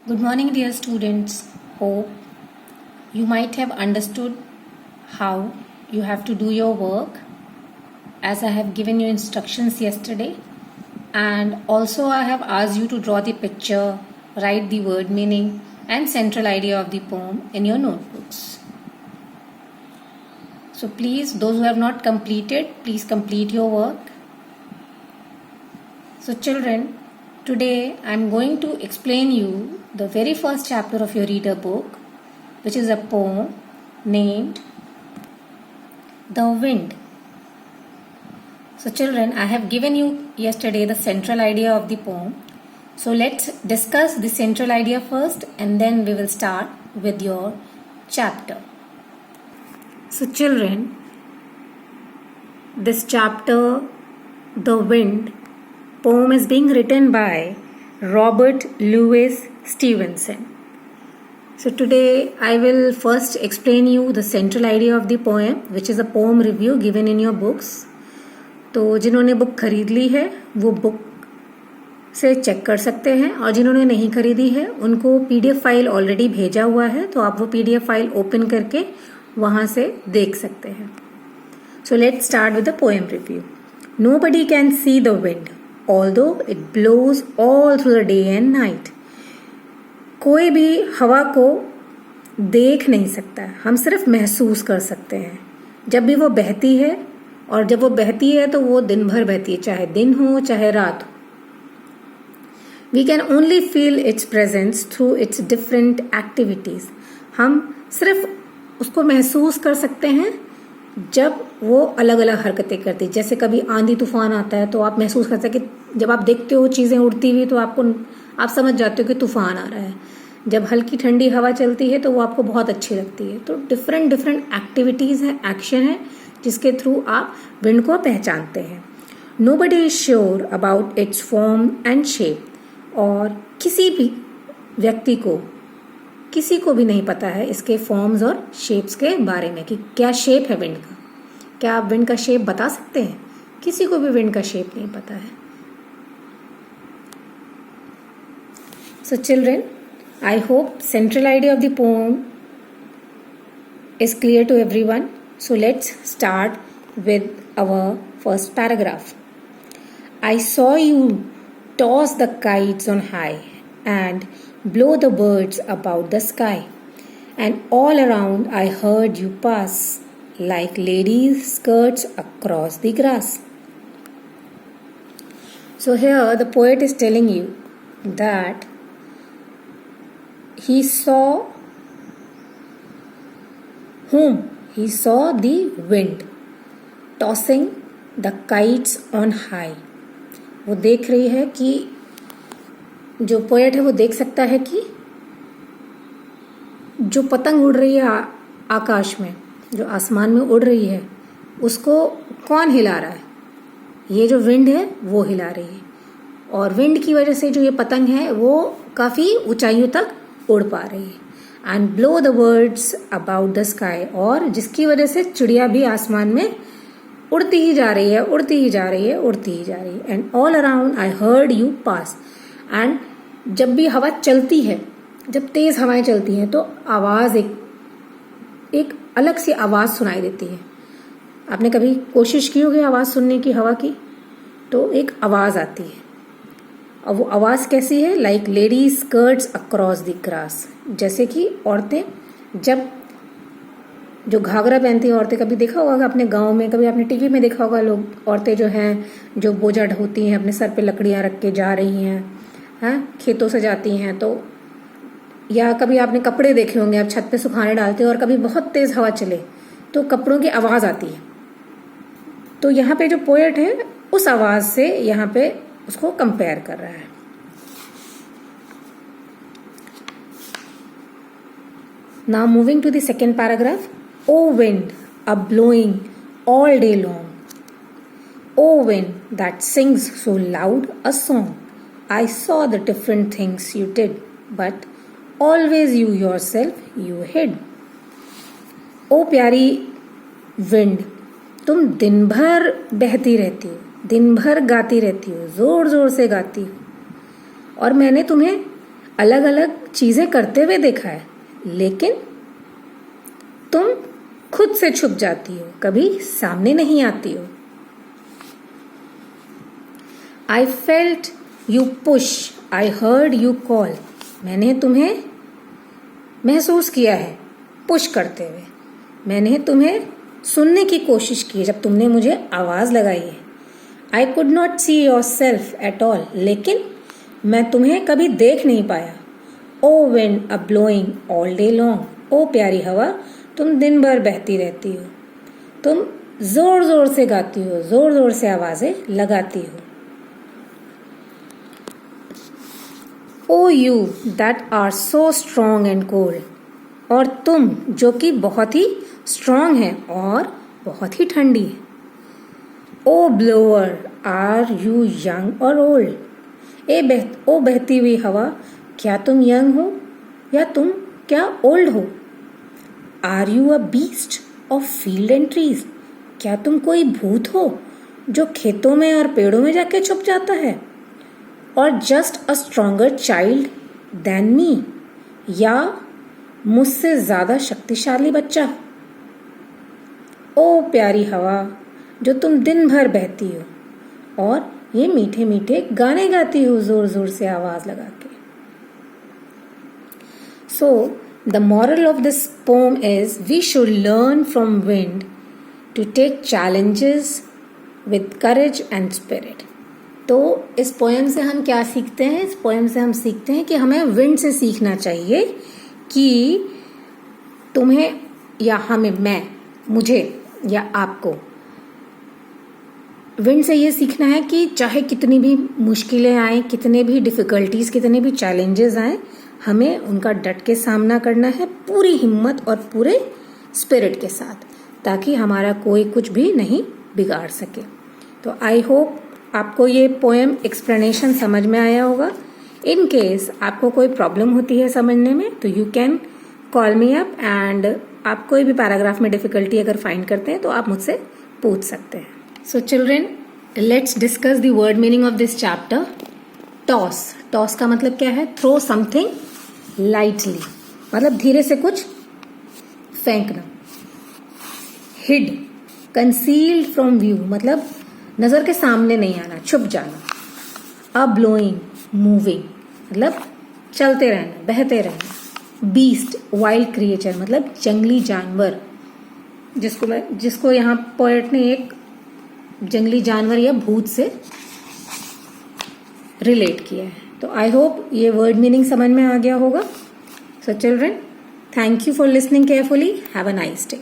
Good morning, dear students. Hope you might have understood how you have to do your work as I have given you instructions yesterday, and also I have asked you to draw the picture, write the word meaning and central idea of the poem in your notebooks. So please, those who have not completed, please complete your work. So children, today I am going to explain you the very first chapter of your reader book, which is a poem named The Wind. So children, I have given you yesterday the central idea of the poem. So let's discuss the central idea first and then we will start with your chapter. So children, this chapter, The Wind, poem is being written by Robert Louis Stevenson. So today I will first explain you the central idea of the poem, which is a poem review given in your books. तो जिन्होंने book खरीद ली है वो book से check कर सकते हैं, और जिन्होंने नहीं खरीदी है उनको पीडीएफ फाइल ऑलरेडी भेजा हुआ है, तो आप वो पीडीएफ फाइल ओपन करके वहाँ से देख सकते हैं. So let's start with the poem review. Nobody can see the wind, although it blows all through the day and night. कोई भी हवा को देख नहीं सकता है, हम सिर्फ महसूस कर सकते हैं. जब भी वो बहती है, और जब वो बहती है तो वो दिन भर बहती है, चाहे दिन हो चाहे रात हो. We can only feel its presence through its different activities. हम सिर्फ उसको महसूस कर सकते हैं जब वो अलग अलग हरकतें करती है. जैसे कभी आंधी तूफान आता है तो आप महसूस करते हैं कि जब आप देखते हो चीज़ें उड़ती हुई तो आप समझ जाते हो कि तूफान आ रहा है. जब हल्की ठंडी हवा चलती है तो वो आपको बहुत अच्छी लगती है. तो डिफरेंट एक्टिविटीज़ हैं, एक्शन है, जिसके थ्रू आप विंड को पहचानते हैं. Nobody is sure about its form and shape. और किसी भी व्यक्ति को, किसी को भी नहीं पता है इसके फॉर्म्स और शेप्स के बारे में कि क्या शेप है विंड का. क्या आप विंड का शेप बता सकते हैं? किसी को भी विंड का शेप नहीं पता है. So children, I hope central idea of the poem is clear to everyone. So let's start with our first paragraph. I saw you toss the kites on high and blow the birds about the sky, and all around I heard you pass like ladies' skirts across the grass. So here the poet is telling you that he saw whom? He saw the wind tossing the kites on high. वो देख रही है कि जो poet है वो देख सकता है कि जो पतंग उड़ रही है आकाश में, जो आसमान में उड़ रही है, उसको कौन हिला रहा है? ये जो विंड है वो हिला रही है. और विंड की वजह से जो ये पतंग है वो काफ़ी ऊंचाइयों तक उड़ पा रही है. And blow the birds about the sky, और जिसकी वजह से चिड़िया भी आसमान में उड़ती ही जा रही है, उड़ती ही जा रही है, उड़ती ही जा रही है. And all around I heard you pass. And जब भी हवा चलती है, जब तेज हवाएं चलती हैं तो आवाज एक अलग सी आवाज सुनाई देती है. आपने कभी कोशिश की होगी आवाज सुनने की हवा की? तो एक आवाज आती है, और वो आवाज कैसी है? Like lady skirts across the grass. जैसे कि औरतें जब जो घाघरा पहनती हैं औरतें, कभी देखा होगा अपने गांव में, कभी आपने टीवी में देखा होगा, लोग औरतें जो हैं जो बोझा ढोती हैं, अपने सर पे लकड़ियां रख के जा रही हैं, खेतों से जाती हैं. तो या कभी आपने कपड़े देखे होंगे, आप छत पे सुखाने डालते हो और कभी बहुत तेज हवा चले तो कपड़ों की आवाज आती है. तो यहाँ पे जो पोएट है उस आवाज से यहाँ पे उसको कंपेयर कर रहा है. Now moving to the second paragraph. O wind, a blowing all day long. O wind that sings so loud a song. I saw the different things you did, but always you yourself you hid. ओ प्यारी wind, तुम दिन भर बहती रहती हो, दिन भर गाती रहती हो, जोर जोर से गाती हो, और मैंने तुम्हें अलग अलग चीजें करते हुए देखा है, लेकिन तुम खुद से छुप जाती हो, कभी सामने नहीं आती हो। I felt you push, I heard you call. मैंने तुम्हें महसूस किया है पुश करते हुए, मैंने तुम्हें सुनने की कोशिश की जब तुमने मुझे आवाज लगाई है। I could not see yourself at all, लेकिन मैं तुम्हें कभी देख नहीं पाया। Oh wind a blowing all day long. ओ प्यारी हवा, तुम दिन भर बहती रहती हो, तुम जोर जोर से गाती हो, जोर जोर से आवाजें लगाती हो। Oh you that are so strong and cold, और तुम जो कि बहुत ही स्ट्रॉन्ग है और बहुत ही ठंडी है। ओ ब्लोअर आर यू यंग और ओल्ड, ओ बहती हुई हवा, क्या तुम यंग हो या तुम क्या ओल्ड हो। Are you a beast of field and trees, क्या तुम कोई भूत हो जो खेतों में और पेड़ों में जाके छुप जाता है। और just a stronger child than me, या मुझसे ज्यादा शक्तिशाली बच्चा। ओ प्यारी हवा, जो तुम दिन भर बहती हो और ये मीठे मीठे गाने गाती हो जोर जोर से आवाज लगा के। So the moral of this poem is we should learn from wind to take challenges with courage and spirit. तो इस पोएम से हम क्या सीखते हैं? इस पोएम से हम सीखते हैं कि हमें विंड से सीखना चाहिए कि तुम्हें या हमें, मुझे या आपको विंड से ये सीखना है कि चाहे कितनी भी मुश्किलें आए, कितने भी डिफिकल्टीज, कितने भी चैलेंजेस आए, हमें उनका डट के सामना करना है पूरी हिम्मत और पूरे स्पिरिट के साथ, ताकि हमारा कोई कुछ भी नहीं बिगाड़ सके। तो आई होप आपको ये पोएम एक्सप्लेनेशन समझ में आया होगा। इन केस आपको कोई प्रॉब्लम होती है समझने में तो you can call me up, and आप कोई भी पैराग्राफ में डिफिकल्टी अगर फाइंड करते हैं तो आप मुझसे पूछ सकते हैं। सो children, let's discuss the word meaning of this chapter. Toss, toss का मतलब क्या है? थ्रो समथिंग लाइटली, मतलब धीरे से कुछ फेंकना। हिड, कंसील्ड फ्रॉम व्यू, मतलब नजर के सामने नहीं आना, छुप जाना। अ ब्लोइंग, मूविंग, मतलब चलते रहना, बहते रहना। बीस्ट, वाइल्ड क्रिएचर, मतलब जंगली जानवर, जिसको यहाँ पोएट ने एक जंगली जानवर या भूत से रिलेट किया है। तो आई होप ये वर्ड मीनिंग समझ में आ गया होगा। So children, thank you for listening carefully. Have a nice day.